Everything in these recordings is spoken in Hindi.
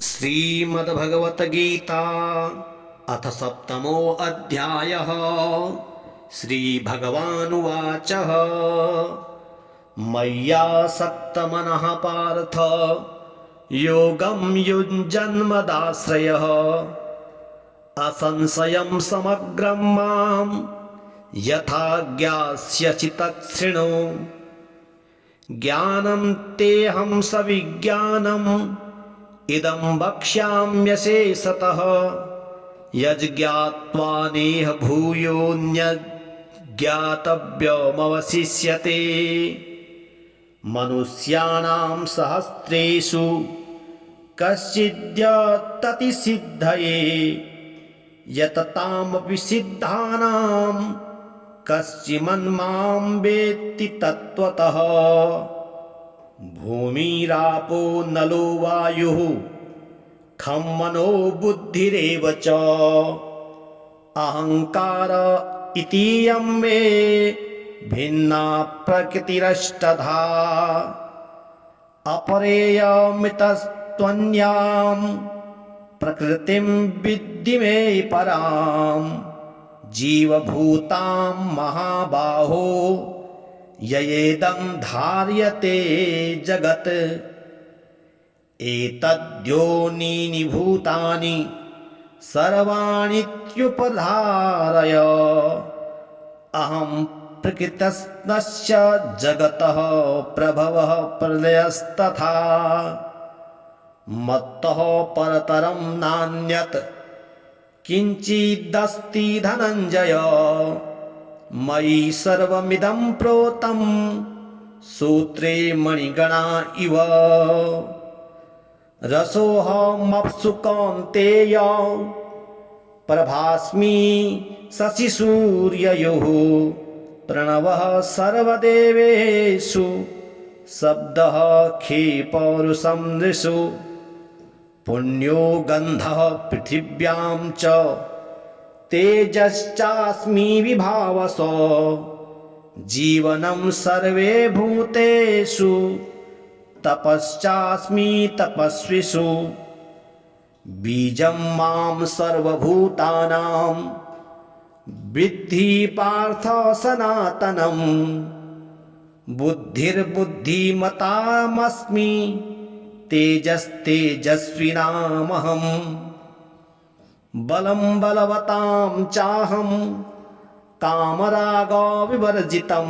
श्रीमद्भगवद्गीता अथ सप्तमो अध्यायः। श्रीभगवानुवाच मय्यासक्तमनः पार्थ योगं युञ्जन्मदाश्रयः असंशयं समग्रं मां यथा ज्ञास्यसि तच्छृणु। ज्ञानं तेऽहं सविज्ञानम् इदं वक्ष्याम्यशेषतः यज्ज्ञात्वा नेह भूयोऽन्यज्ञातव्यमवशिष्यते। मनुष्याणां सहस्रेषु कश्चिद्यततिसिद्धये यततामपि सिद्धानां कश्चिन्मां वेत्ति तत्त्वतः। भूमिरापो नलो वायुः खं मनो बुद्धिरेव च अहंकार इतीयं मे भिन्ना प्रकृतिरष्टधा। अपरेयमितस्त्वन्यां प्रकृतिं विद्धि मे परां जीवभूतां महाबाहो ययेदं धार्यते जगत्। एतद्योनीनि भूतानि सर्वाणीत्युपधारय अहं प्रकृतस्य जगतः प्रभवः प्रलयस्तथा। मत्तः परतरं नान्यत् किञ्चिदस्ति धनञ्जय। मयि सर्वमिदं प्रोतं सूत्रे मणिगणा इव। रसोऽहमप्सु कौन्तेय प्रभास्मि शशिसूर्ययोः। प्रणवः सर्वदेवेषु शब्दः खे पौरुषं नृषु। पुण्यो गन्धः पृथिव्यां च तेजश्चास्मि विभावसो। जीवनं सर्वे भूतेषु तपश्चास्मि तपस्विषु। बीजं मां सर्वभूतानां विद्धि पार्थ सनातनम्। बुद्धिर्बुद्धिमतामस्मि तेजस्तेजस्विनामहम्। बलं बलवतां चाहं कामरागविवर्जितं।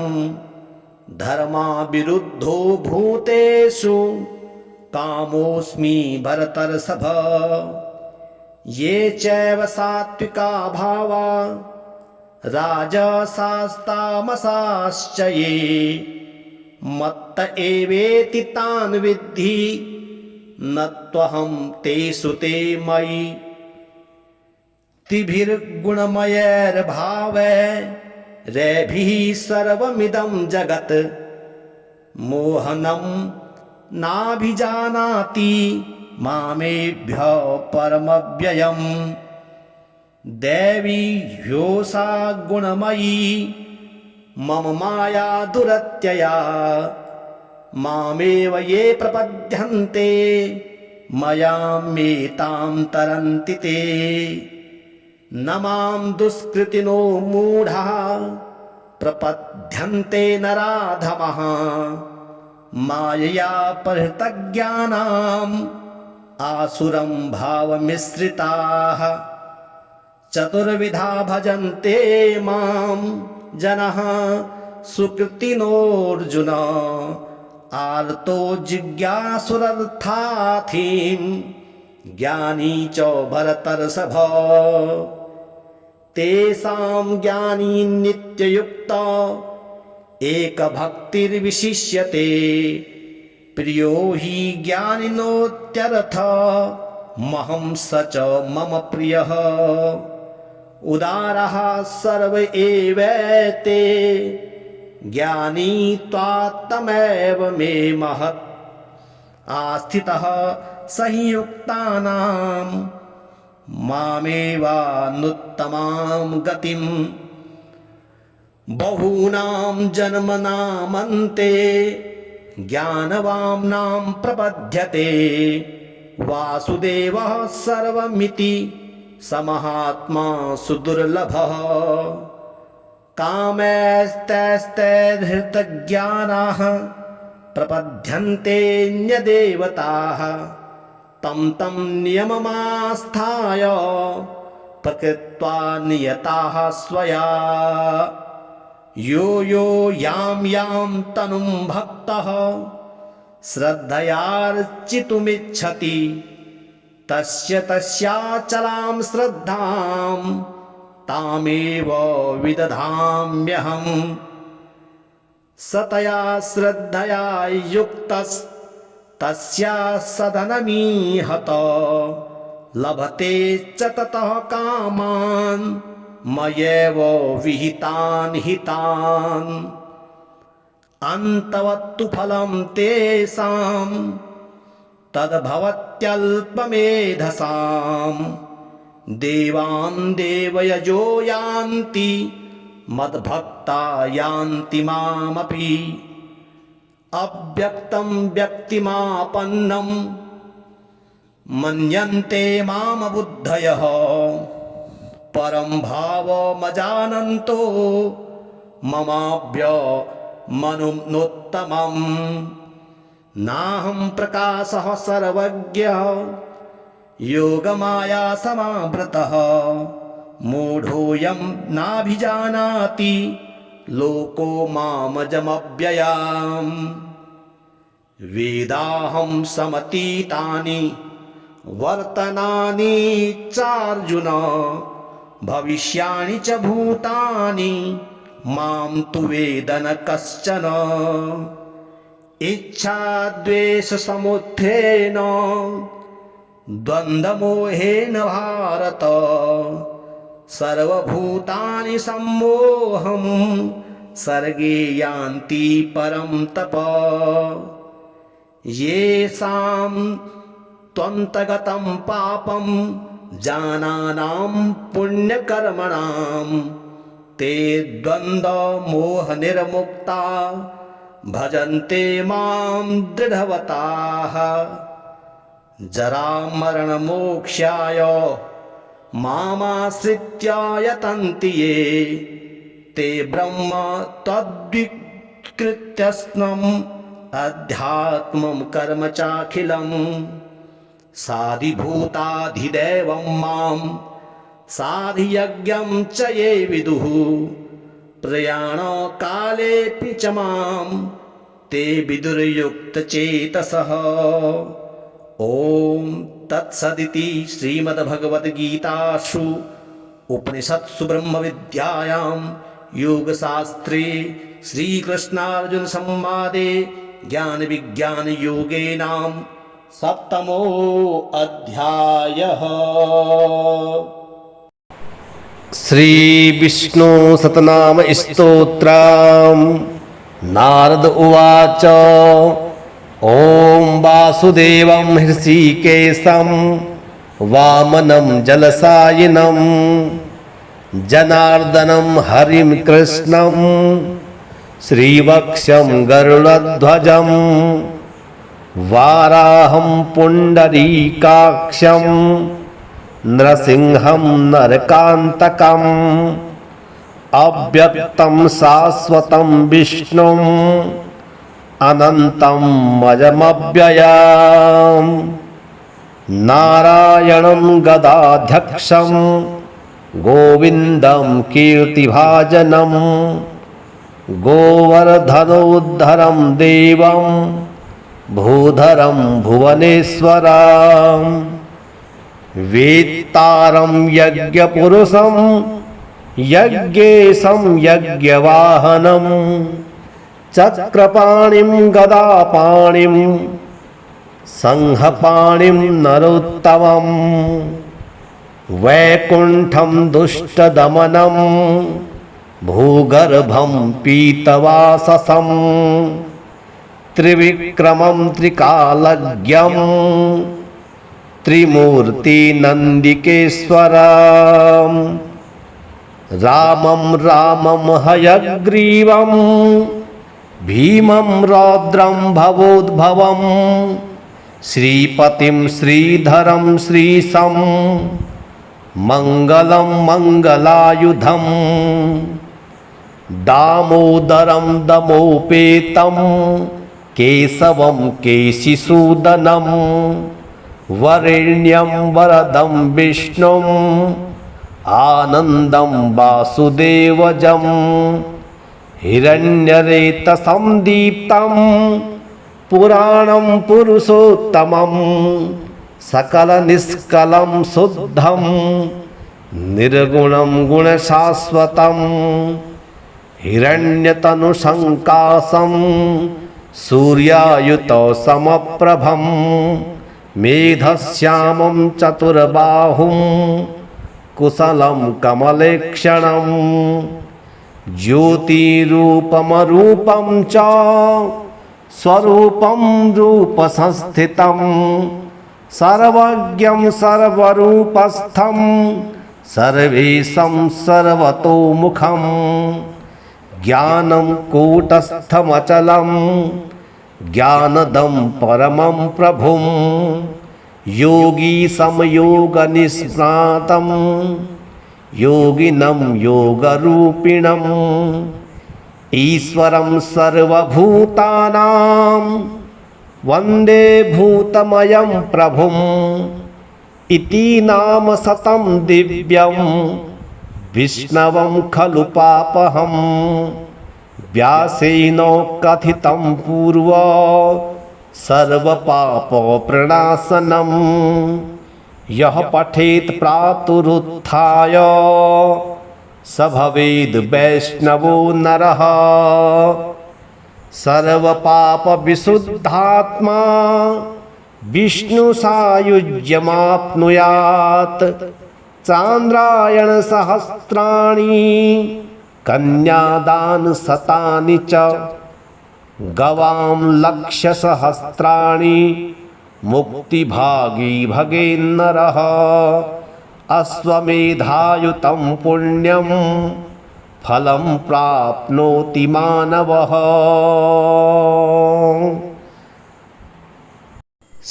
धर्माविरुद्धो भूतेषु कामोऽस्मि भरतर्षभ। ये चैव सात्विका भावा राजसास्तामसाश्च ये मत्त एवेति तान् विद्धि न त्वहं तेषु ते मयि। त्रिभिर्गुणमयैर्भावैरेभिः सर्वमिदं जगत् मोहनं नाभिजानाति मामेभ्यः परमव्ययम्। दैवी ह्योषा गुणमयी मम माया दुरत्यया। मामेव ये प्रपद्यन्ते मयामेतां तरन्ति ते। न मां दुष्कृतिनो मूढाः प्रपद्यन्ते नराधमः। मायया परिहृतज्ञानाम् आसुरं भावमिश्रिताः। चतुर्विधा भजन्ते मां जनः सुकृतिनोऽर्जुन। आर्तो जिज्ञासुरर्थार्थीं ज्ञानी च भरतर्षभ। तेषां ज्ञानी नित्ययुक्ता एकभक्तिर्विशिष्यते। प्रियो हि ज्ञानिनोत्यर्थमहं स च मम प्रियः। उदारः सर्व एवैते ज्ञानी त्वात्तमेव मे महत्। आस्थितः संयुक्तानां मामेवानुत्तमां गतिम्। बहूनां जन्मनामन्ते ज्ञानवाम्नां प्रपद्यते। वासुदेवः सर्वमिति समहात्मा सुदुर्लभः कामैस्तैस्तैर्हृतज्ञानाः प्रपद्यन्तेऽन्यदेवताः तं तं नियममास्थाय प्रकृत्वा नियताः स्वया यो यो यां यां तनुं भक्तः श्रद्धयार्चितुमिच्छति तस्य तस्याचलां श्रद्धां तामेव विदधाम्यहम् सतया श्रद्धया युक्तस्तस्या सदनमीहत लभते च ततः कामान् मयैव विहितान् हितान् अन्तवत्तु फलं तेषां तद्भवत्यल्पमेधसां देवान् देवयजो यान्ति मद्भक्ता यान्ति मामपि अव्यक्तं व्यक्तिमापन्नं मन्यन्ते मामबुद्धयः परं भावमजानन्तो ममाप्यमनुत्तमम् नाहं प्रकाशः सर्वज्ञः योगमाया समावृतः मूढोऽयं नाभिजानाति लोको मामजमव्ययाम् वेदाहं समतीतानि वर्तनानि चार्जुन भविष्याणि च भूतानि मां तु वेद न कश्चन इच्छाद्वेषसमुत्थेन द्वन्द्वमोहेन भारत सर्वभूतानि सम्मोहं सर्गे यान्ति परं तप येषां त्वन्तगतं पापं जानानां पुण्यकर्मणां ते द्वन्द्वमोहनिर्मुक्ता भजन्ते मां दृढवताः जरामरणमोक्षाय मामाश्रित्य यतन्ति ये ते ब्रह्म तद्विकृत्यस्नम् अध्यात्मं कर्म चाखिलम् साधिभूताधिदैवं मां साधियज्ञं च ये विदुः प्रयाणकालेऽपि च मां ते विदुर्युक्तचेतसः ॐ तत्सदिति श्रीमद्भगवद्गीतासु उपनिषत्सु ब्रह्मविद्यायां योगशास्त्रे श्रीकृष्णार्जुनसंवादे ज्ञानविज्ञानयोगे नाम सप्तमो अध्यायः। श्री विष्णु सतनाम स्तोत्रम्। नारद उवाच ॐ वासुदेवं हृषीकेशं वामनं जलसायिनं जनार्दनं हरिं कृष्णं श्रीवक्ष्यं गरुडध्वजं वाराहं पुण्डरीकाक्षं नृसिंहं नरकान्तकम् अव्यक्तं शाश्वतं विष्णुं अनन्तं मजमव्ययम् नारायणं गदाध्यक्षं गोविन्दं कीर्तिभाजनं गोवर्धनोद्धरं देवं भूधरं भुवनेश्वरं वेत्तारं यज्ञपुरुषं यज्ञेशं यज्ञवाहनं चक्रपाणिं गदापाणिं संहपाणिं नरोत्तमं वैकुण्ठं दुष्टदमनं भूगर्भं पीतवाससं त्रिविक्रमं त्रिकालज्ञं त्रिमूर्तिनन्दिकेश्वरं रामं रामं हयग्रीवं भीमं रौद्रं भवोद्भवं श्रीपतिं श्रीधरं श्रीशं मङ्गलं मङ्गलायुधं दामोदरं दमोपेतं केशवं केशिसूदनं वरेण्यं वरदं विष्णुम् आनन्दं वासुदेवजं हिरण्यरेतसं दीप्तं पुराणं पुरुषोत्तमं सकलनिष्कलं शुद्धं निर्गुणं गुणशाश्वतं हिरण्यतनुसङ्काशं सूर्यायुतसमप्रभं मेघश्यामं चतुर्बाहुं कुशलं कमलेक्षणं ज्योतिरूपमरूपं च स्वरूपं रूपसंस्थितं सर्वज्ञं सर्वरूपस्थं सर्वेशं सर्वतोमुखं ज्ञानं कूटस्थमचलं ज्ञानदं परमं प्रभुं योगी समयोगनिष्णातं योगिनं योगरूपिणम् ईश्वरं सर्वभूतानां वन्दे भूतमयं प्रभुम् इति नाम शतं दिव्यं विष्णवं खलु पापहं व्यासेन कथितं पूर्व सर्वपापप्रणाशनं यः पठेत् प्रातरुत्थाय स भवेद् वैष्णवो नरः सर्वपापविशुद्धात्मा विष्णुसायुज्यमाप्नुयात् चान्द्रायणसहस्राणि कन्यादानशतानि च गवां लक्षसहस्राणि मुक्तिभागी भगेन्नरः अश्वमेधायुतं पुण्यं फलं प्राप्नोति मानवः।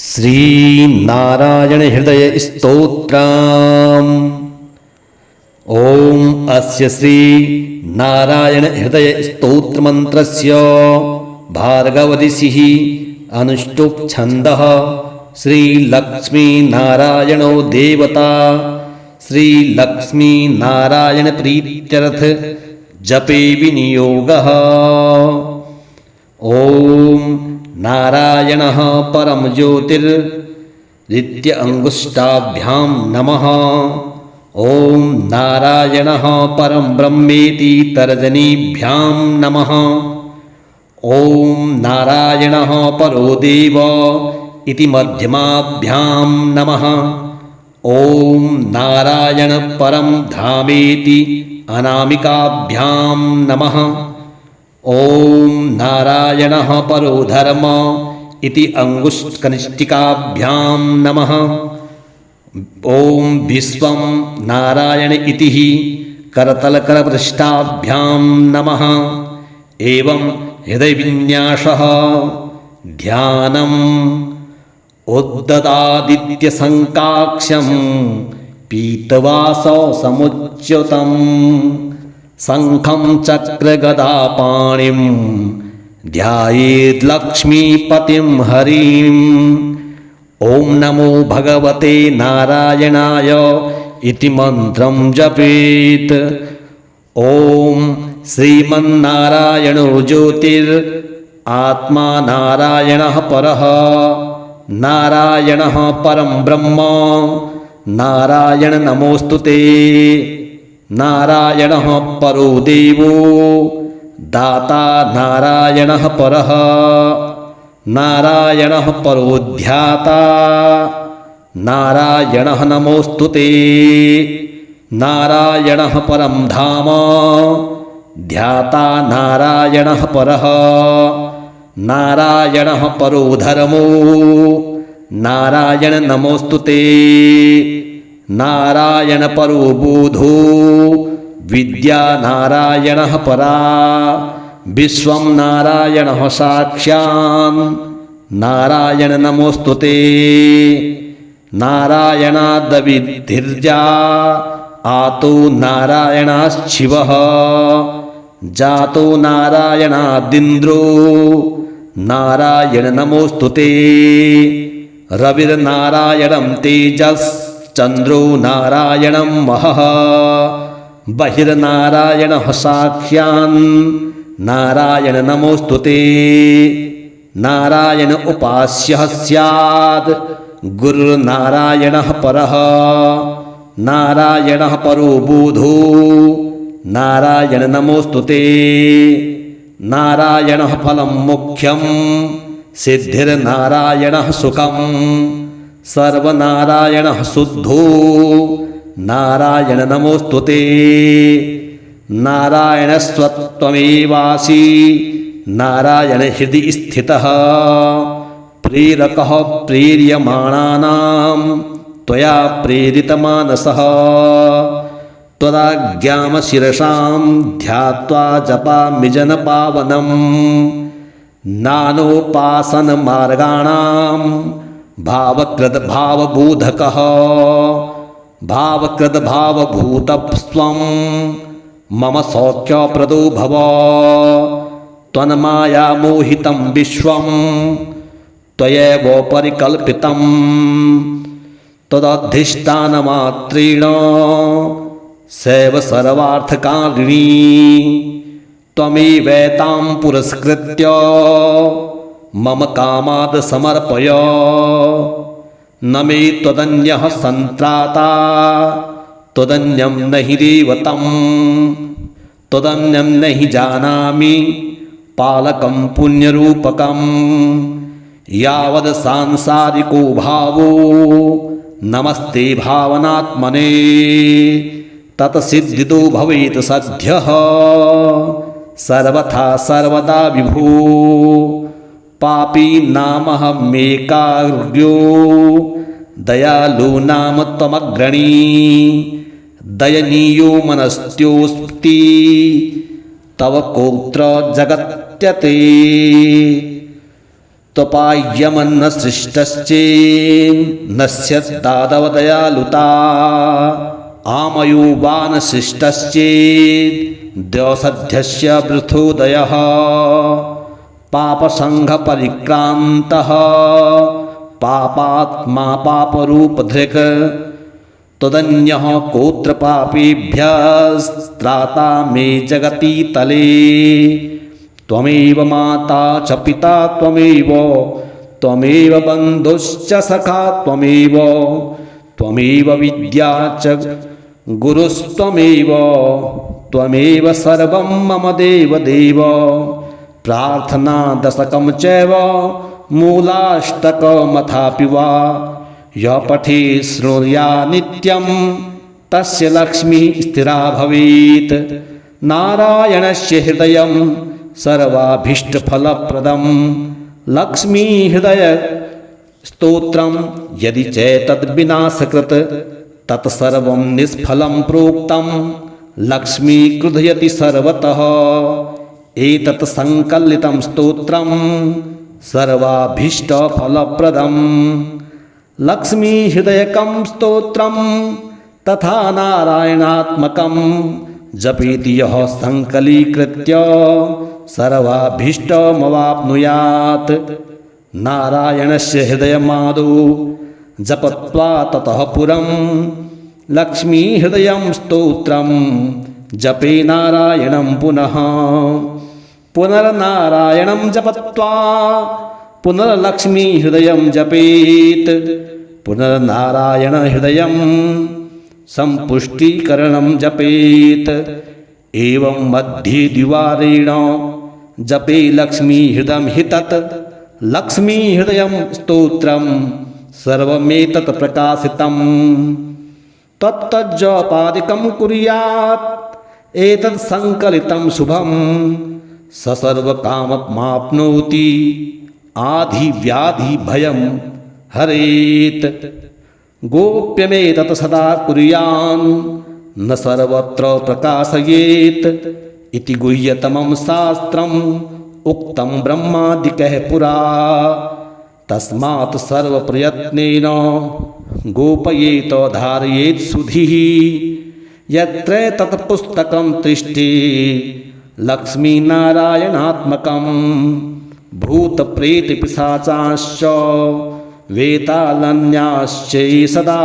श्रीनारायण हृदय स्तोत्रम्। ओम अस्य श्री नारायण हृदय स्तोत्र मंत्रस्य भार्गवदिशिः अनुष्टुप् छन्दः श्री लक्ष्मी नारायणो देवता श्री लक्ष्मी नारायण प्रीत्यर्थ जपे विनियोगः। ओम नारायणः परम ज्योतिर्नित्य अंगुष्ठाभ्यां नमः। ओम नारायणः परम ब्रह्मेति तर्जनीभ्यां नमः। ओम नारायणः परो देव इति मध्यमाभ्यां नमः। ओम नारायण परम धामेति अनामिकाभ्यां नमः। ओम नारायणः परो धर्म इति अंगुष्ठकनिष्ठिकाभ्यां नमः। ओम विश्वं नारायण इति करतलकरपृष्ठाभ्यां नमः। एवं हृदयविन्यासः ध्यानम् उद्ददादित्यसङ्काक्षं पीतवाससमुच्युतं शङ्खं चक्रगदापाणिं ध्यायेद्लक्ष्मीपतिं हरिम्। ॐ नमो भगवते नारायणाय इति मन्त्रं जपेत्। ॐ श्रीमन्नारायणो ज्योतिरात्मा नारायणः परः नारायणः परं ब्रह्म नारायण नमोस्तुते। नारायणः परो देवो दाता नारायणः परः नारायणः परो ध्याता नारायणः नमोस्तुते। नारायणः परं धाम ध्याता नारायणः परः नारायणः परो धर्मो नारायण नमोस्तुते। नारायण परो बोधो विद्या नारायणः परा विश्वं नारायणः साक्षान् नारायण नमोस्तुते। नारायणादविधिर्जा आतो नारायणाच्छिवः जातो नारायणादिन्द्रो नारायण नमोस्तुते। रविर्नारायणं तेजश्चन्द्रो नारायणं महः बहिर्नारायणः साक्ष्यान् नारायण नमोस्तुते। नारायण उपास्यः स्यात् गुरुर्नारायणः परः नारायणः परो बुधो नारायण नमोस्तुते। नारायणः फलं मुख्यं सिद्धिर्नारायणः सुखं सर्वनारायणः शुद्धो नारायण नमोस्तुते। नारायणस्त्वमेवासि नारायण हृदि स्थितः प्रेरकः प्रेर्यमाणानां त्वया प्रेरितमानसः त्वदाज्ञां शिरसां ध्यात्वा जपामि जनपावनं नानोपासनमार्गाणां भावकृद्भावबोधकः भावकृद्भावभूतस्त्वं मम सौख्यप्रदो भव। त्वन्मायामोहितं विश्वं त्वयैव परिकल्पितं तदधिष्ठानमात्रेण सैव सर्वार्थकारिणी त्वमेवैतां पुरस्कृत्य मम कामाद् समर्पय। न मे त्वदन्यः सन्त्राता त्वदन्यं न हि देवतं त्वदन्यं न हि जानामि पालकं पुण्यरूपकं यावद् सांसारिको भावो नमस्ते भावनात्मने तत्सिद्धितो भवेत् सद्यः सर्वथा सर्वदा विभो। पापी नामहमेकाग्र्यो दयालु नाम त्वमग्रणी दयनीयो मनस्त्योऽस्ति तव कोत्र जगत्यते। त्वपाय्यमन्न सृष्टश्चेन्नश्यत्तादव दयालुता आमयो वान सृष्टश्चेत् द्यौसध्यस्य वृथोदयः पापसङ्घपरिक्रान्तः पापात्मा पापरूपधृक् त्वदन्यः कोत्र पापेभ्यस्त्राता मे जगति तले। त्वमेव माता च पिता त्वमेव बन्धुश्च सखा त्वमेव विद्या च गुरुस्त्वमेव सर्वं मम देवदेव। प्रार्थना दशकं चैव मूलाष्टकमथापि वा यः पठे शृणुया नित्यं तस्य लक्ष्मीः स्थिरा भवेत्। नारायणस्य हृदयं सर्वाभीष्टफलप्रदं लक्ष्मीहृदयस्तोत्रं यदि चैतद्विनाशकृत् तत्सर्वं निष्फलं प्रोक्तं लक्ष्मी क्रुधयति सर्वतः। एतत् संकलितं स्तोत्रं सर्वाभीष्टफलप्रदं लक्ष्मीहृदयकं स्तोत्रं तथा नारायणात्मकं जपेति यः संकलीकृत्य सर्वाभीष्टमवाप्नुयात्। नारायणस्य हृदयमादौ जपत्वा ततः पुरं लक्ष्मीहृदयं स्तोत्रं जपे नारायणं पुनः पुनर्नारायणं जपत्वा पुनर्लक्ष्मीहृदयं जपेत्। पुनर्नारायणहृदयं सम्पुष्टीकरणं जपेत्। एवं मध्ये द्विवारेण जपे लक्ष्मीहृदयं हि तत् लक्ष्मीहृदयं स्तोत्रं सर्वमेतत् प्रकाशितम्। तत्तज्जपादिकं कुर्यात् एतत् संकलितं शुभं स सर्वकाममाप्नोति आधिव्याधिभयं हरेत्। गोप्यमेतत् सदा कुर्यान् न सर्वत्र प्रकाशयेत् इति गुह्यतमं शास्त्रम् उक्तं ब्रह्मादिकः पुरा। तस्मात् सर्वप्रयत्नेन गोपयेत धारयेत् सुधीः यत्र तत्पुस्तकं तिष्ठे लक्ष्मीनारायणात्मकं भूतप्रेतपिशाचाश्च वेतालन्याश्च सदा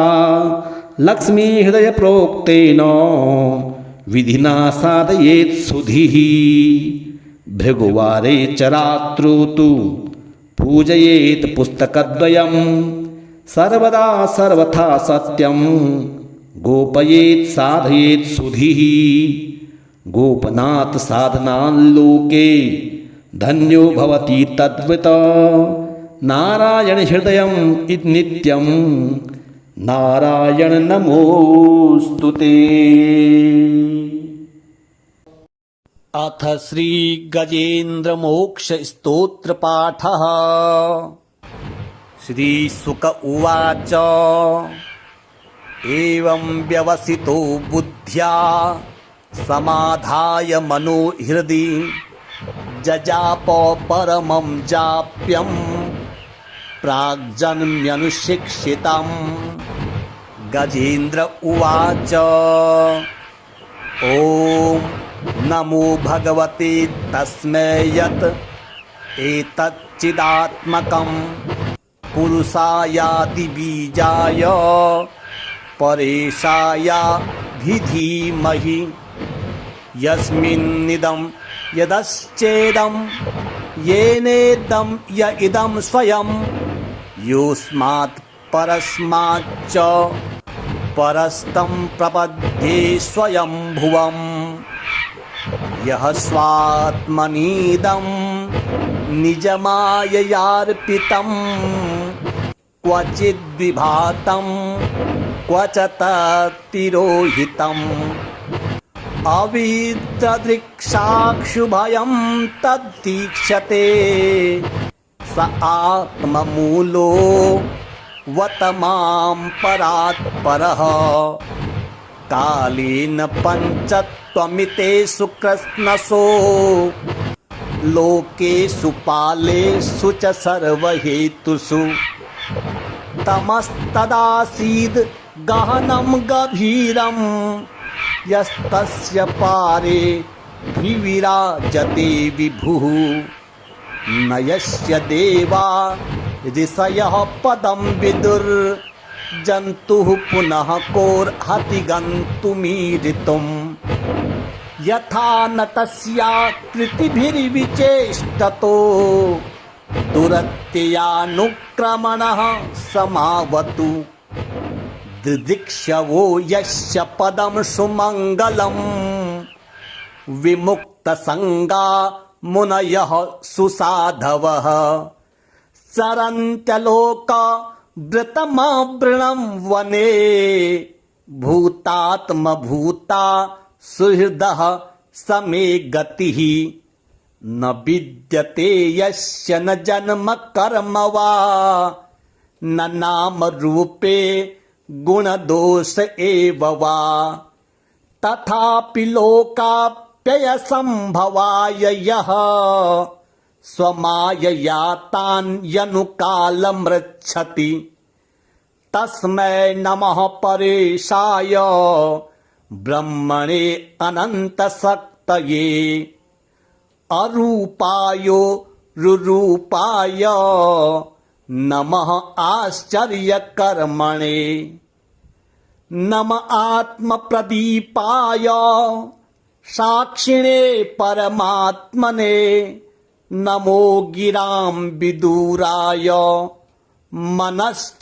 लक्ष्मीहृदयप्रोक्तेन विधिना साधयेत् सुधीः भृगुवारे च रात्रौ तु पूजयेत् पुस्तकद्वयं सर्वदा सर्वथा सत्यं गोपयेत् साधयेत् सुधीः गोपनाथ साधनाल्लोके धन्यो भवति तद्वित नारायण हृदयं नित्यं नारायण नमोस्तुते। अथ श्री गजेन्द्र मोक्ष स्तोत्र पाठः। श्री शुक उवाच एवं व्यवसितो बुद्ध्या समाधाय मनो हृदि जजाप परमं जाप्यं प्राग्जन्म्यनुशिक्षितं। गजेन्द्र उवाच ॐ नमो भगवते तस्मै यत् एतच्चिदात्मकं पुरुषायादिबीजाय परेशायाभिधीमहि यस्मिन्निदं यदश्चेदं येनेदं य इदं स्वयं योऽस्मात् परस्माच्च परस्तं प्रपद्ये स्वयंभुवम् यः स्वात्मनीदं निजमाययार्पितं क्वचिद्विभातं क्व च तत्तिरोहितम् अविद्रदृक्साक्षुभयं तद्दीक्षते स आत्ममूलो वतमां परात्परः कालेन पञ्चत्वमितेषु कृत्स्नसो लोकेषु पालेषु च सर्वहेतुषु तमस्तदासीद् गहनं गभीरं यस्तस्य पारे विविराजते विभुः न यस्य देवा ऋषयः पदं विदुर्जन्तुः पुनः कोर्हति गन्तुमीरितुम् यथा न तस्याकृतिभिर्विचेष्टतो दुरत्ययानुक्रमणः समावतु दिदृक्षवो यस्य पदं सुमङ्गलं विमुक्तसङ्गा मुनयः सुसाधवः चरन्त्यलोकवृतमवृणं वने भूतात्मभूता सुहृदः समे गतिः न विद्यते यस्य न जन्म कर्म वा न नाम रूपे गुणदोष एव वा तथापि लोकाप्ययसंभवाय यः स्वमायया तान्यनुकालमृच्छति तस्मै नमः परेशाय ब्रह्मणे अनन्तशक्तये अरूपायो रुरूपाय नमः आश्चर्यकर्मणे नम आत्मप्रदीपाय साक्षिणे परमात्मने नमो गिरां विदुराय मनश्चेतसामपि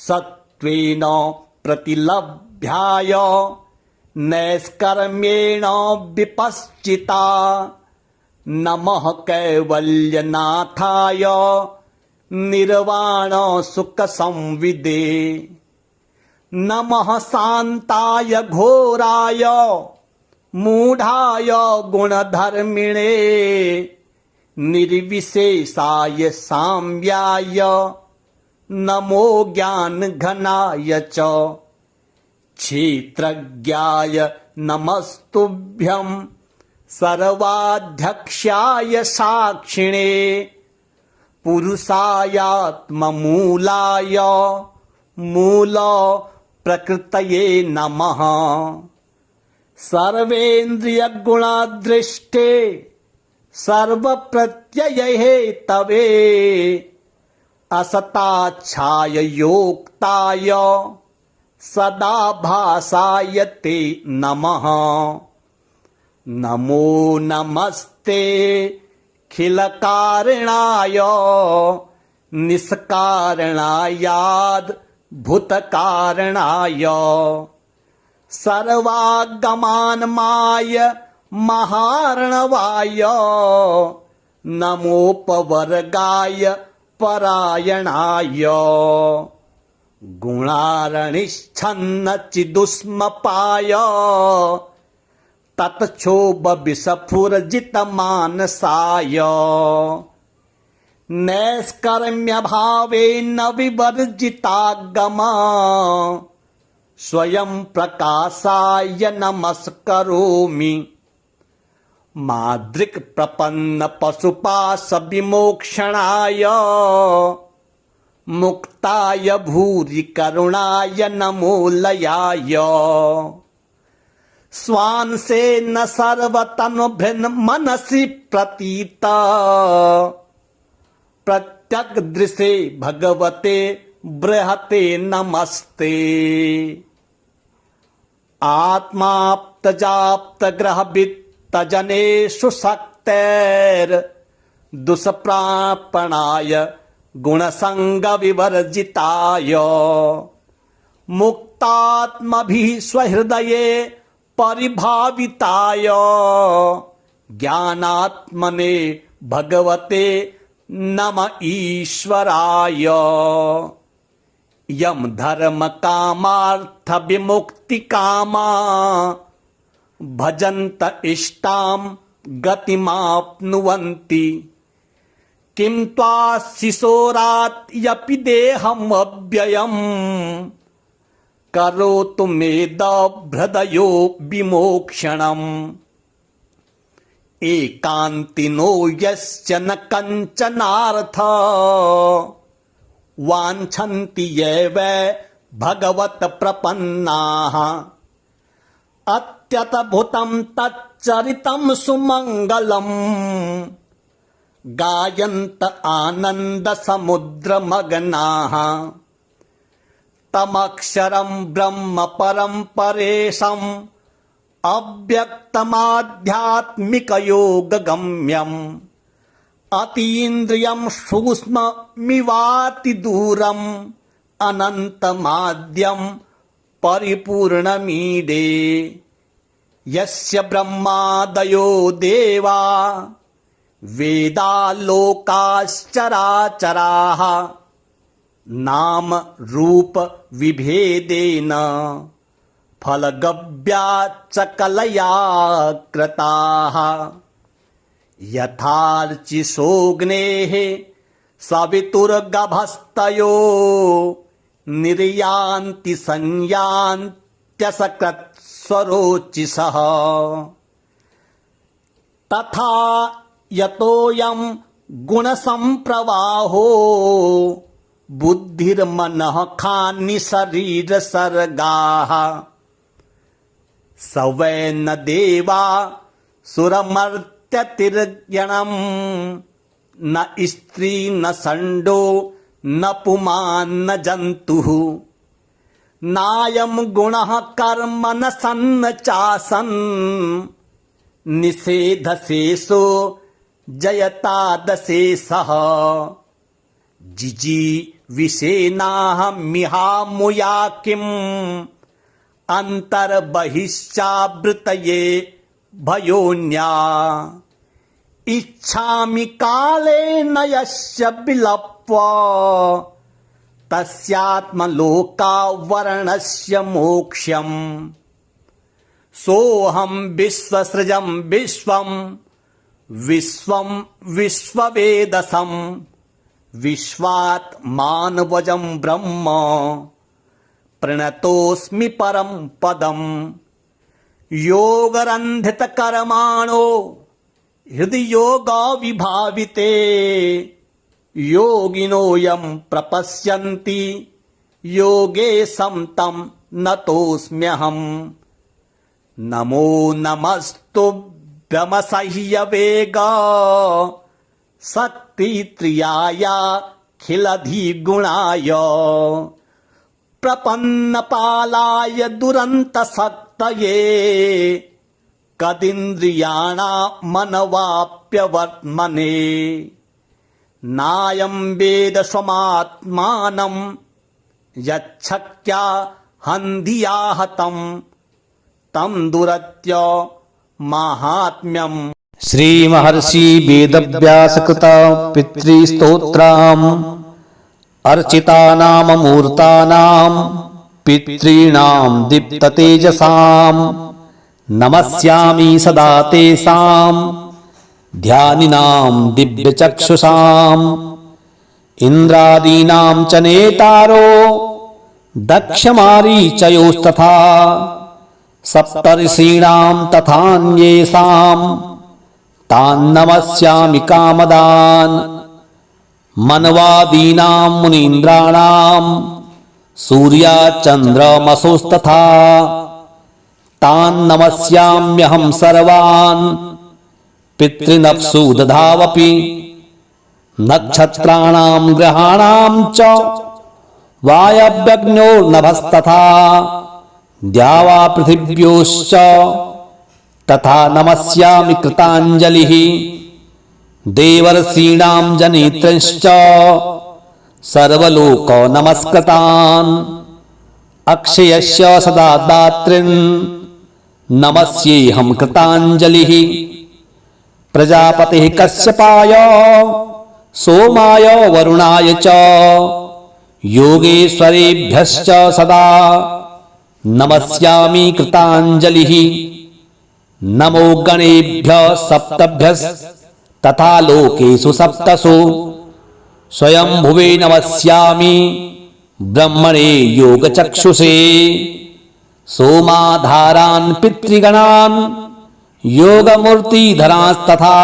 सत्त्वेन प्रतिलभ्याय नैष्कर्म्येण विपश्चिता नमः कैवल्यनाथाय निर्वाण सुख संविदे नमः शान्ताय घोराय मूढाय गुणधर्मिणे निर्विशेषाय साम्याय नमो ज्ञानघनाय च क्षेत्रज्ञाय नमस्तुभ्यं सर्वाध्यक्षाय साक्षिणे पुरुषायात्ममूलाय मूल प्रकृतये नमः। सर्वेन्द्रियगुणदृष्टे सर्वप्रत्यये तवे असताच्छाय योक्ताय सदा भासाय ते नमः। नमो नमस्ते खिलकारणाय निष्कारणायाद् भूतकारणाय सर्वागमानमाय महार्णवाय नमोपवर्गाय परायणाय गुणारणिच्छन्नचिदुष्मपाय तत्क्षोभविस्फुरजितमानसाय नैष्कर्म्यभावेन विवर्जितागमा स्वयं प्रकाशाय नमस्करोमि। मादृक् प्रपन्न पशुपाश विमोक्षणाय मुक्ताय भूरि करुणाय नमो लयाय। स्वांसेन सर्वतनुभृन् मनसि प्रतीत प्रत्यग्दृशे भगवते बृहते नमस्ते। आत्माप्तजाप्तग्रहवित्तजनेषु शक्तेर् दुष्प्रापणाय गुणसङ्गविवर्जिताय मुक्तात्मभिः स्वहृदये परिभाविताय ज्ञानात्मने भगवते नम ईश्वराय। यम धर्म कामार्थ विमुक्ति कामा भजन्त इष्टां गतिमाप्नुवन्ति। किं त्वा शिशोरात् यपि देहम् अव्ययम् करोतु मेदभृदयो विमोक्षणम्। एकान्तिनो यस्य न कञ्चनार्थ वाञ्छन्ति ये वै भगवत् प्रपन्नाः। अत्यतभुतं तच्चरितं सुमङ्गलम् गायन्त आनन्दसमुद्रमग्नाः। तमक्षरं ब्रह्म परं परेशम् अव्यक्तमाध्यात्मिकयोगगम्यम् अतीन्द्रियं सूक्ष्ममिवातिदूरम् अनन्तमाद्यं परिपूर्णमीडे। यस्य ब्रह्मादयो देवा वेदालोकाश्चराचराः नाम रूप विभेदेन फलगव्याच्चकलया कृताः। यथार्चिषोऽग्नेः सवितुर्गभस्तयो निर्यान्ति संयान्त्यसकृत्स्वरोचिषः। तथा यतोऽयं गुणसम्प्रवाहो बुद्धिर्मनः खानि शरीरसर्गाः। स वै न देवा सुरमर्त्यतिर्गणम् न स्त्री न षण्डो न पुमान् न जन्तुः। नायं गुणः कर्म न सन्न चासन् निषेधशेषो जयतादशेषः। जिजीविषेनाहमिहामुया किम् अन्तर्बहिश्चावृतये भयोन्या। इच्छामि कालेन यस्य विलप्य तस्यात्मलोकावरणस्य मोक्ष्यम्। सोऽहं विश्वसृजं विश्वं विश्वं विश्ववेदसं विश्वात् मानवजं ब्रह्म प्रणतोऽस्मि परं पदम्। योगरन्धितकर्माणो हृदि योगविभाविते योगिनोऽयं प्रपश्यन्ति योगेशं तं नतोऽस्म्यहम् नमो नमस्तुभ्यमसह्यवेगा शक्तित्रियायाखिलधिगुणाय प्रपन्नपालाय दुरन्तशक्तये कदिन्द्रियाणामनवाप्यवर्त्मने नायं वेद स्वमात्मानं यच्छक्त्या हन्धियाहतं तं दुरत्य माहात्म्यम्। श्री महर्षि वेदव्यासकृत पितृस्तोत्रम् अर्चितानाममूर्तानां पितॄणां दीप्ततेजसां नमस्यामि सदा तेषां ध्यानिनां दिव्यचक्षुषाम् इन्द्रादीनां च नेतारो दक्षमारीचयोस्तथा सप्तर्षीणां तथान्येषां तान् नमस्यामि कामदान् मनवादीनां मुनीन्द्राणां सूर्याचन्द्रमसोस्तथा तान् नमस्याम्यहं सर्वान् पितृनप्सु दधावपि नक्षत्राणां ग्रहाणां च वायव्यग्नोर्नभस्तथा द्यावा पृथिव्योश्च तथा नमस्यामि कृताञ्जलिः देवर्षीणां जनित्रश्च सर्वलोक नमस्कृतान् अक्षयस्य सदा दातॄन् नमस्येऽहं कृताञ्जलिः प्रजापतिः कश्यपाय सोमाय वरुणाय च योगेश्वरेभ्यश्च सदा नमस्यामि कृताञ्जलिः नमो गणेभ्यः सप्तभ्यस्तथा लोकेषु सप्तसु स्वयंभुवे नमस्यामि ब्रह्मणे योगचक्षुषे सोमाधारान् पितृगणान् योगमूर्तिधरांस्तथा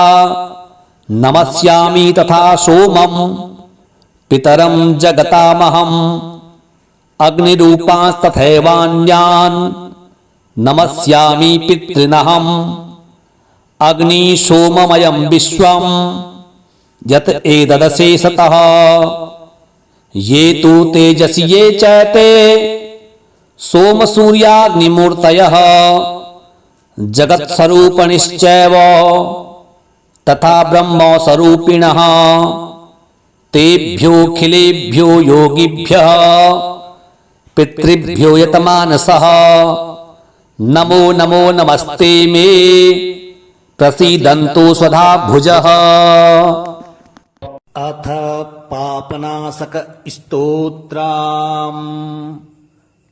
नमस्यामि तथा सोमं पितरं जगतामहम् अग्निरूपांस्तथैवान्यान् नमस्यामि पितॄनहम् अग्निशोममयं विश्वं यत् एतदशेषतः ये तु तेजसि ये चैते सोमसूर्याग्निमूर्तयः जगत्स्वरूपिणश्चैव तथा ब्रह्मस्वरूपिणः तेभ्योऽखिलेभ्यो योगिभ्यः पितृभ्यो यतमानसः नमो नमो नमस्ते मे प्रसीदन्तु स्वधा भुजः। अथ पापनाशक स्तोत्रम्।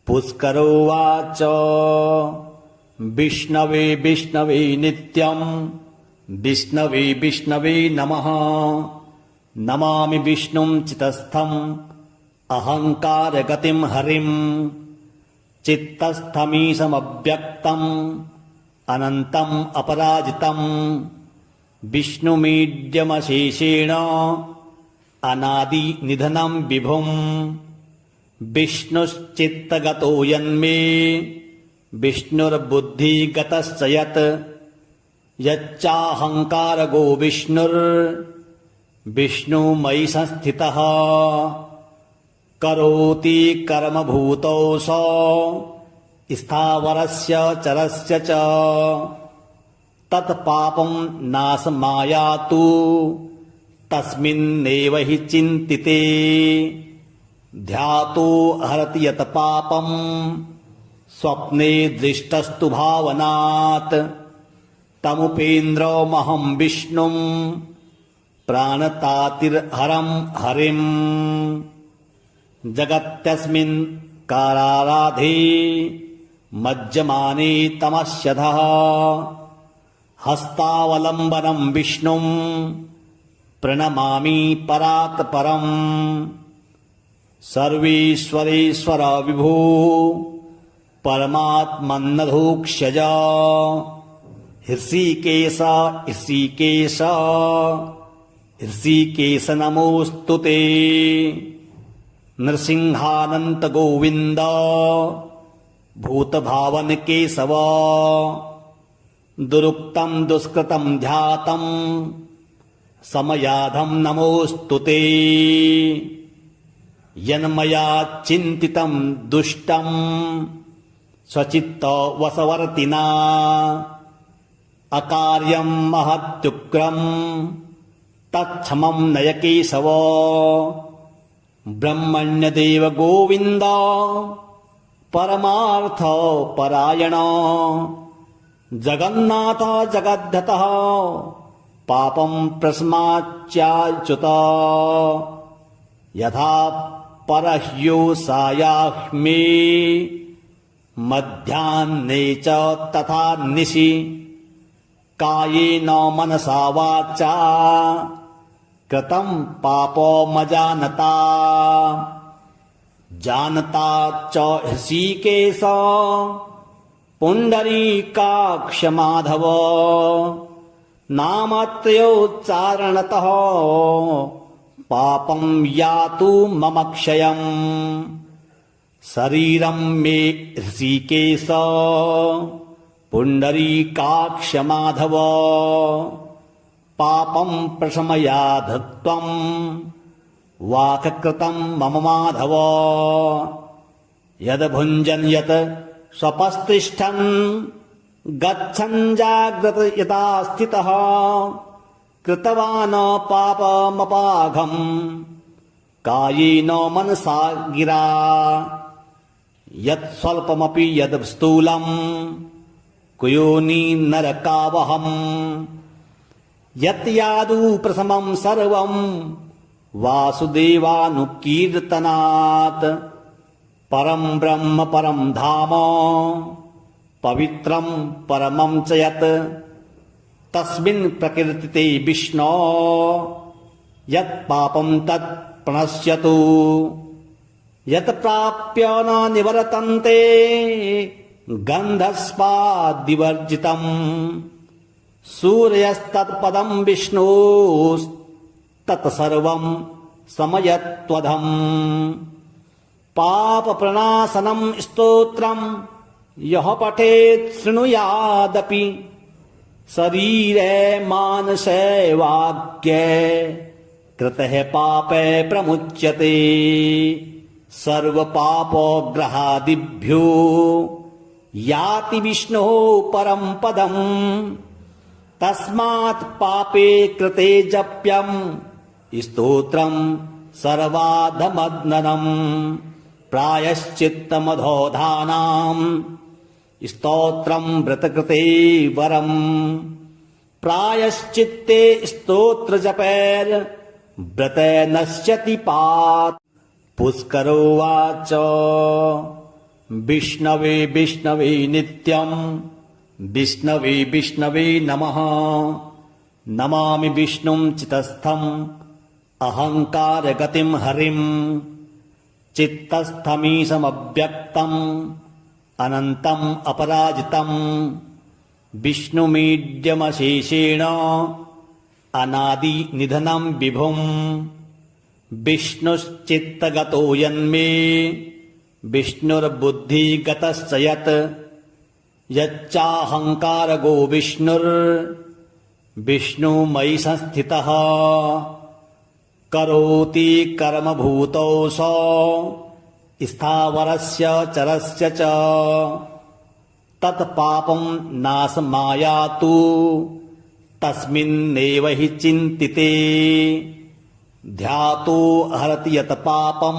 पुष्करोवाच विष्णवे विष्णवे नित्यं विष्णवे विष्णवे नमः नमामि विष्णुं चितस्थम् अहङ्कारगतिं हरिं चित्तस्थमीशमव्यक्तम् अनन्तम् अपराजितम् विष्णुमीड्यमशेषेण अनादिनिधनं विभुम् विष्णुश्चित्तगतो यन्मे विष्णुर्बुद्धिगतश्च यत् यच्चाहङ्कारगो विष्णुर्विष्णुमयि संस्थितः करोति कर्मभूतौ स स्थावरस्य चरस्य च तत्पापं नाशमायातु तस्मिन्नेव हि चिन्तिते ध्यातो हरति यत् पापं स्वप्ने दृष्टस्तु भावनात् तमुपेन्द्रमहं विष्णुं प्राणतातिर्हरं हरिम् जगत्यस्मिन् काराराधे मज्जमाने तमस्यधः हस्तावलम्बनं विष्णुं प्रणमामि परात् परम् सर्वेश्वरेश्वर विभो परमात्मन्नधोक्षज ऋषिकेश ऋषिकेश ऋषिकेश नमोऽस्तु ते। नृसिंहानंत गोविंद भूतभावन केशव दुरुक्तं दुष्कृतं ध्यातं समयाधं नमोऽस्तु ते। यन्मया चिन्तितं दुष्टं स्वचित्त वशवर्तिना अकार्यं महत्युग्रं तत्क्षमं नय केशव। ब्रह्मण्यदेव गोविन्द परमार्थ परायण जगन्नाथ जगद्धतः पापं प्रस्माच्चाच्युत। यथा परह्योषायाह्मे मध्याह्ने च तथा निशि कायेन मनसा वाचा कृतं पापमजानता। जानता च ऋषिकेश पुण्डरीकाक्ष माधव नामत्रयोच्चारणतः पापं यातु मम क्षयम्। शरीरं मे ऋषिकेश पुण्डरीकाक्ष माधव पापं प्रशमयाध त्वं वाक्कृतं मम माधव। यद् भुञ्जन् यत् स्वपस्तिष्ठन् गच्छन् जाग्रत यथा स्थितः कृतवान् पापमपाघम् कायेन मनसा गिरा। यत् स्वल्पमपि यद् स्थूलम् कुयोनि नरकावहम्। यत् यादु प्रथमं सर्वं वासुदेवानुकीर्तनात् परं ब्रह्म परं धाम पवित्रं परमं च यत् तस्मिन् प्रकीर्तिते विष्णो यत् पापं तत् प्रणश्यतु। यत् प्राप्य न निवर्तन्ते गन्धस्पाद्विवर्जितम् सूर्यस्तत्पदं विष्णोस्तत्सर्वं समयत्वधम्। पापप्रणाशनं स्तोत्रं यः पठेत् शृणुयादपि शरीरे मानसे वाक्ये कृतः पापे प्रमुच्यते। सर्वपापग्रहादिभ्यो याति विष्णोः परं पदम्। तस्मात् पापे कृते जप्यं स्तोत्रं सर्वाधमग्ननम्। प्रायश्चित्तमधोधानां स्तोत्रं व्रतकृते वरम्। प्रायश्चित्ते स्तोत्रजपैर्व्रते नश्यति पात्। पुष्करोवाच विष्णवे विष्णवे नित्यं विष्णवे विष्णवे नमः। नमामि विष्णुं चितस्थम् अहङ्कारगतिं हरिं। चित्तस्थमीशमव्यक्तम् अनन्तम् अपराजितम्। विष्णुमीड्यमशेषेण अनादिनिधनं विभुम्। विष्णुश्चित्तगतो यन्मे विष्णुर्बुद्धिगतश्च यत्। यच्चाहङ्कारगो विष्णुर्विष्णुमयि संस्थितः। करोति कर्मभूतौ स स्थावरस्य चरस्य च। तत्पापं नाशमायातु तस्मिन्नेव हि चिन्तिते। ध्यातो हरति यत् पापं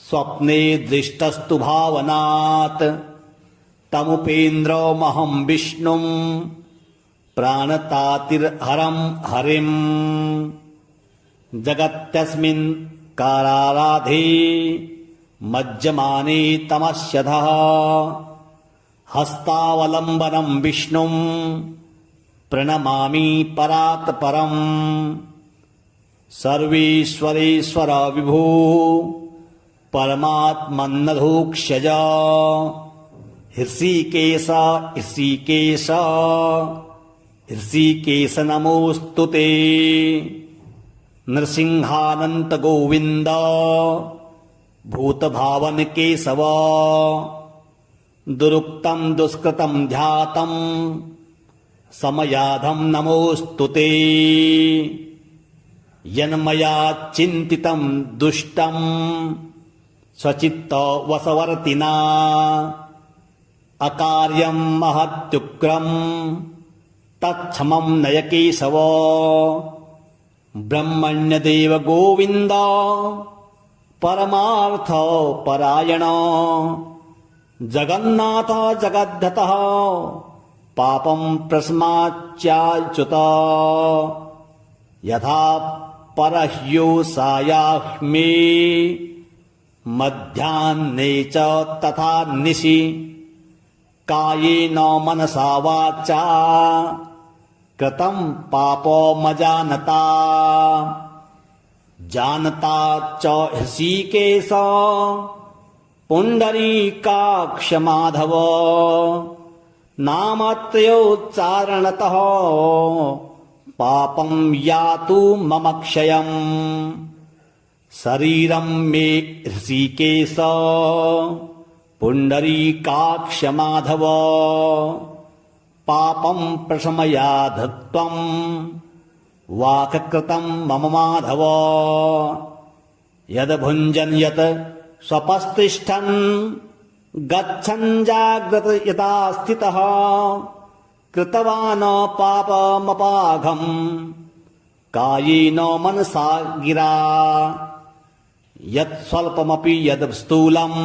स्वप्ने दृष्टस्तु भावनात्। तमुपेन्द्रमहं विष्णुं प्राणतातिर्हरं हरिम्। जगत्यस्मिन् काराराधे मज्जमाने तमस्यधः। हस्तावलम्बनं विष्णुं प्रणमामि परात् परम्। सर्वेश्वरेश्वर विभो परमात्मन्नधोक्षज। ऋषिकेश ऋषिकेश ऋषिकेश नमोऽस्तु ते। नृसिंहानंत गोविंद भूतभावन केशव दुरुक्तं दुष्कृतं ध्यातं समयाधं नमोस्तुते यन्मया चिन्तितं दुष्टं स्वचित्त वशवर्तिना अकार्यं महत्युग्रं तत्क्षमं नय केशव ब्रह्मण्यदेव गोविन्द परमार्थ परायण जगन्नाथ जगद्धतः पापं प्रस्माच्चाच्युत यथा परह्योसायाह्मे मध्याह्ने च तथा निशि कायेन मनसा वाचा कृतं पापमजानता जानता च ऋषिकेश पुण्डरीकाक्ष माधव नामत्रयोच्चारणतः पापं यातु मम क्षयम् शरीरं मे ऋषिकेश पुण्डरीकाक्ष माधव पापं प्रशमयाधत्वं वाक्कृतं मम माधव यद् भुञ्जन् यत् स्वपस्तिष्ठन् गच्छन् जाग्रत यथा स्थितः कृतवान् पापमपाघम् कायेन मनसा गिरा यत् स्वल्पमपि यद् स्थूलम्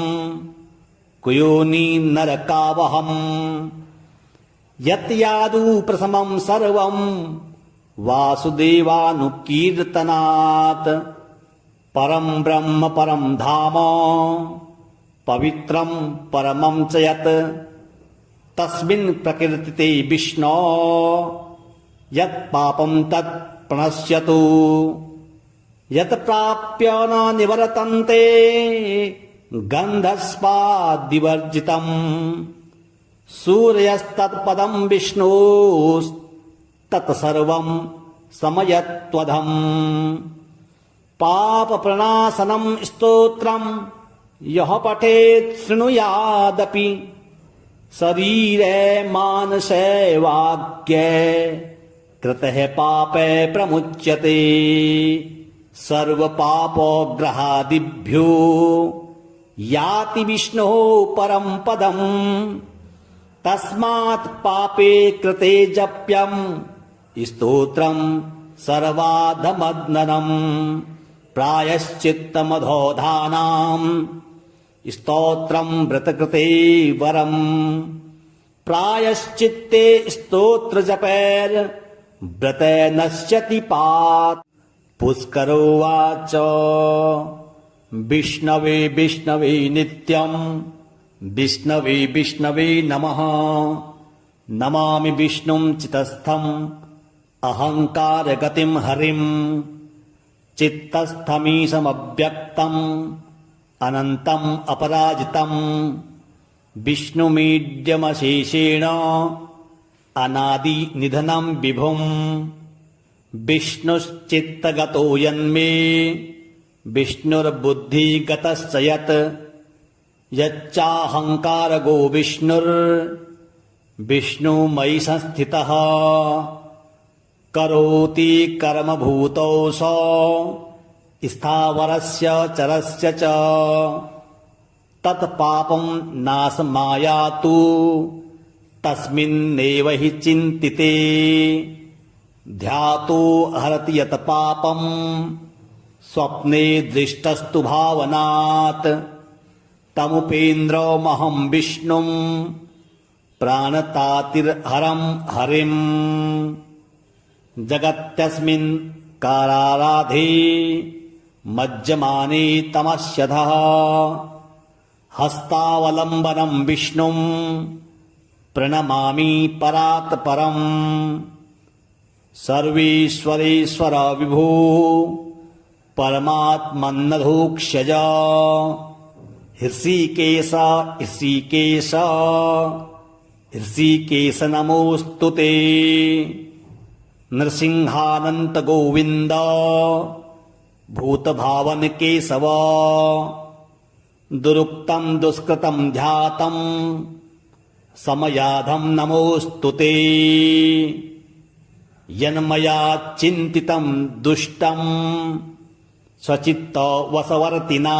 कुयोनि नरकावहम् यत् यादु प्रथमं सर्वं वासुदेवानुकीर्तनात् परं ब्रह्म परं धाम पवित्रं परमं च यत् तस्मिन् प्रकीर्तिते विष्णो यत् पापं तत् प्रणश्यतु यत् प्राप्य न निवर्तन्ते गन्धस्पाद्विवर्जितम् सूर्यस्तत्पदं विष्णोस्तत्सर्वं समयत्वधम् पापप्रणाशनं स्तोत्रं यः पठेत् शृणुयादपि शरीरे मानसे वाक्ये कृतः पापे प्रमुच्यते सर्वपापग्रहादिभ्यो याति विष्णोः परं पदम् तस्मात् पापे कृते जप्यं स्तोत्रं सर्वाधमग्ननम् प्रायश्चित्तमधोधानां स्तोत्रं व्रतकृते वरम् प्रायश्चित्ते स्तोत्रजपैर्व्रते नश्यति पात् पुष्करोवाच विष्णवे विष्णवे नित्यं विष्णवे विष्णवे नमः नमामि विष्णुं चितस्थम् अहङ्कारगतिं हरिं चित्तस्थमीशमव्यक्तम् अनन्तम् अपराजितम् विष्णुमीड्यमशेषेण अनादिनिधनं विभुम् विष्णुश्चित्तगतो यन्मे विष्णुर्बुद्धिगतश्च यत् यच्चाहङ्कारगो विष्णुर्विष्णुमयि संस्थितः करोति कर्मभूतौ स स्थावरस्य चरस्य च तत्पापं नाशमायातु तस्मिन्नेव हि चिन्तिते ध्यातो हरति यत् पापं स्वप्ने दृष्टस्तु भावनात् तमुपेन्द्रमहं विष्णुं प्राणतातिर्हरं हरिम् जगत्यस्मिन् काराराधे मज्जमाने तमस्यधः हस्तावलम्बनं विष्णुं प्रणमामि परात् परम् सर्वेश्वरेश्वर विभो परमात्मन्नधोक्षज ऋषिकेश ऋषिकेश ऋषिकेश नमोऽस्तु ते नृसिंहानंत गोविंद भूतभावन केशव दुरुक्तं दुष्कृतं ध्यातं समयाधं नमोऽस्तु ते यन्मया चिन्तितं दुष्टं स्वचित्तवशवर्तिना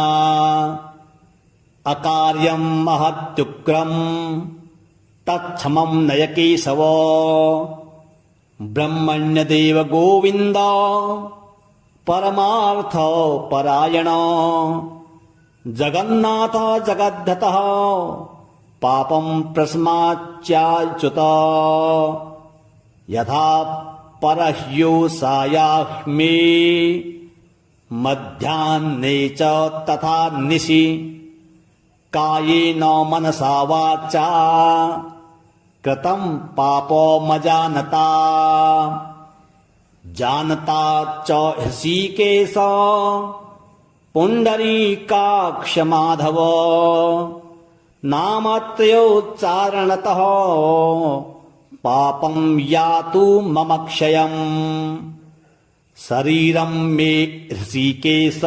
अकार्यं महत्युग्रं तत्क्षमं नय केशव ब्रह्मण्यदेव गोविन्द परमार्थ परायण जगन्नाथ जगद्धतः पापं प्रस्माच्चाच्युत यथा परह्योषायाह्मे मध्याह्ने च तथा निशि कायेन मनसा वाचा कृतं पापमजानता जानता च ऋषिकेश पुण्डरीकाक्ष माधव नामत्रयोच्चारणतः पापं यातु मम क्षयम् शरीरं मे ऋषिकेश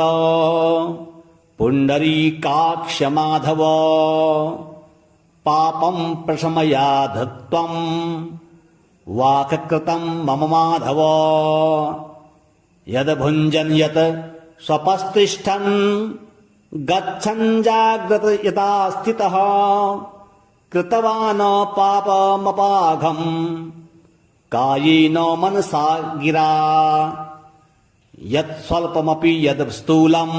पुण्डरीकाक्ष माधव पापं प्रशमयाध त्वं वाक्कृतं मम माधव यद्भुञ्जन् यत् स्वपस्तिष्ठन् गच्छन् जाग्रत यथा स्थितः कृतवान् पापमपाघम् कायेन मनसा गिरा यत् स्वल्पमपि यद् स्थूलम्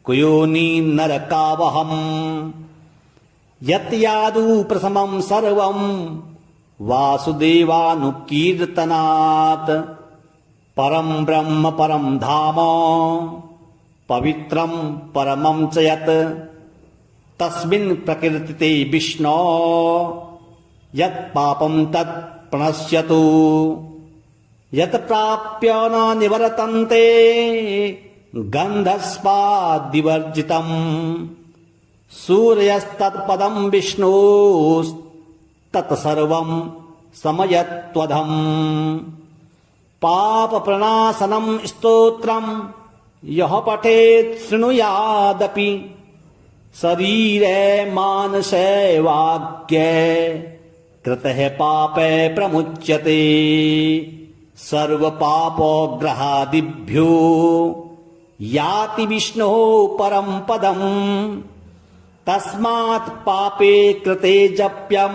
कुयोनि नरकावहम् यत् यादु प्रथमं सर्वं वासुदेवानुकीर्तनात् परं ब्रह्म परं धाम पवित्रं परमं च यत् तस्मिन् प्रकीर्तिते विष्णो यत् पापं तत् प्रणश्यतु यत् प्राप्य न निवर्तन्ते गन्धस्वादिवर्जितम् सूर्यस्तत्पदं विष्णोस्तत्सर्वं समयत्वधम् पापप्रणाशनं स्तोत्रं यः पठेत् शृणुयादपि शरीरे मानसे वाक्ये कृतः पापे प्रमुच्यते सर्वपापग्रहादिभ्यो याति विष्णोः परं पदम् तस्मात् पापे कृते जप्यं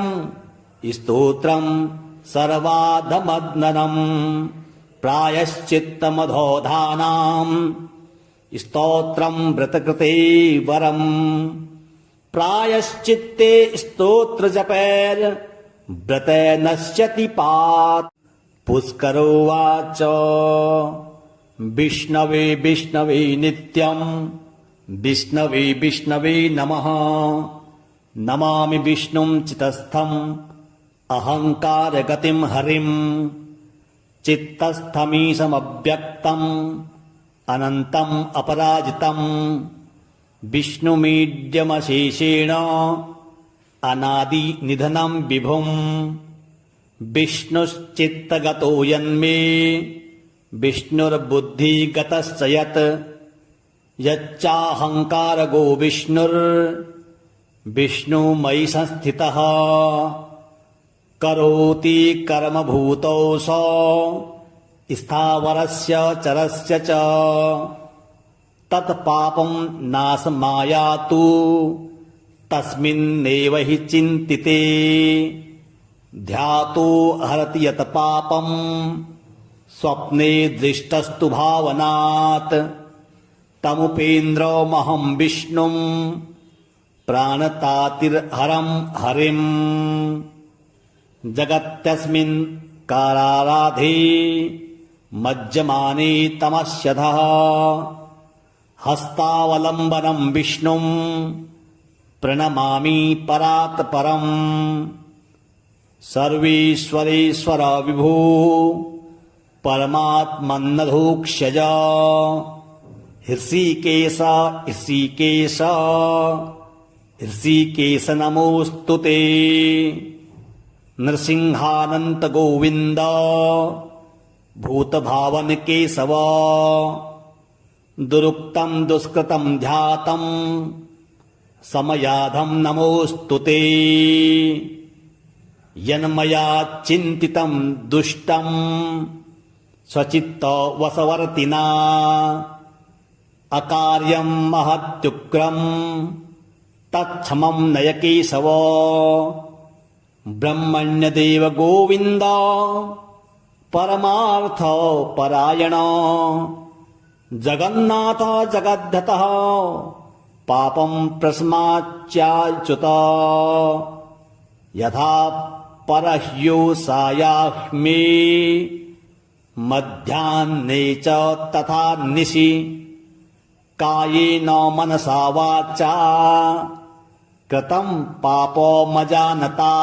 स्तोत्रं सर्वाधमग्ननम् प्रायश्चित्तमधोधानां स्तोत्रं व्रतकृते वरम् प्रायश्चित्ते स्तोत्रजपैर्व्रते नश्यति पात् पुष्करोवाच विष्णवे विष्णवे नित्यं विष्णवे विष्णवे नमः नमामि विष्णुं चितस्थम् अहङ्कारगतिं हरिं चित्तस्थमीशमव्यक्तम् अनन्तम् अपराजितम् विष्णुमीड्यमशेषेण अनादिनिधनं विभुम् विष्णुश्चित्तगतो यन्मे विष्णुर्बुद्धिगतश्च यत् यच्चाहङ्कारगो विष्णुर्विष्णुमयि संस्थितः करोति कर्मभूतौ स स्थावरस्य चरस्य च तत्पापं नाशमायातु तस्मिन्नेव हि चिन्तिते ध्यातो हरति यत् पापं स्वप्ने दृष्टस्तु भावनात् तमुपेन्द्रमहं विष्णुं प्राणतातिर्हरं हरिम् जगत्यस्मिन् काराराधे मज्जमाने तमस्यधः हस्तावलम्बनं विष्णुं प्रणमामि परात् परम् सर्वेश्वरेश्वर विभो परमात्मन्नधोक्षज ऋषिकेश ऋषिकेश ऋषिकेश नमोऽस्तु ते नृसिंहानंत गोविंद भूतभावन केशव दुरुक्तं दुष्कृतं ध्यातं समयाधं नमोऽस्तु ते यन्मया चिन्तितं दुष्टं स्वचित्तवशवर्तिना अकार्यं महत्युग्रं तत्क्षमं नय केशव ब्रह्मण्यदेव गोविन्द परमार्थ परायण जगन्नाथ जगद्धतः पापं प्रस्माच्चाच्युत यथा परह्योषायाह्मे मध्याह्ने च तथा निशि कायेन मनसा वाचा कृतं पापमजानता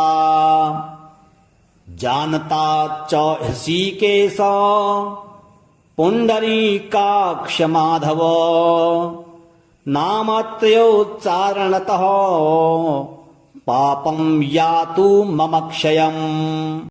जानता च ऋषिकेश पुण्डरीकाक्ष माधव नामत्रयोच्चारणतः पापं यातु मम क्षयम्।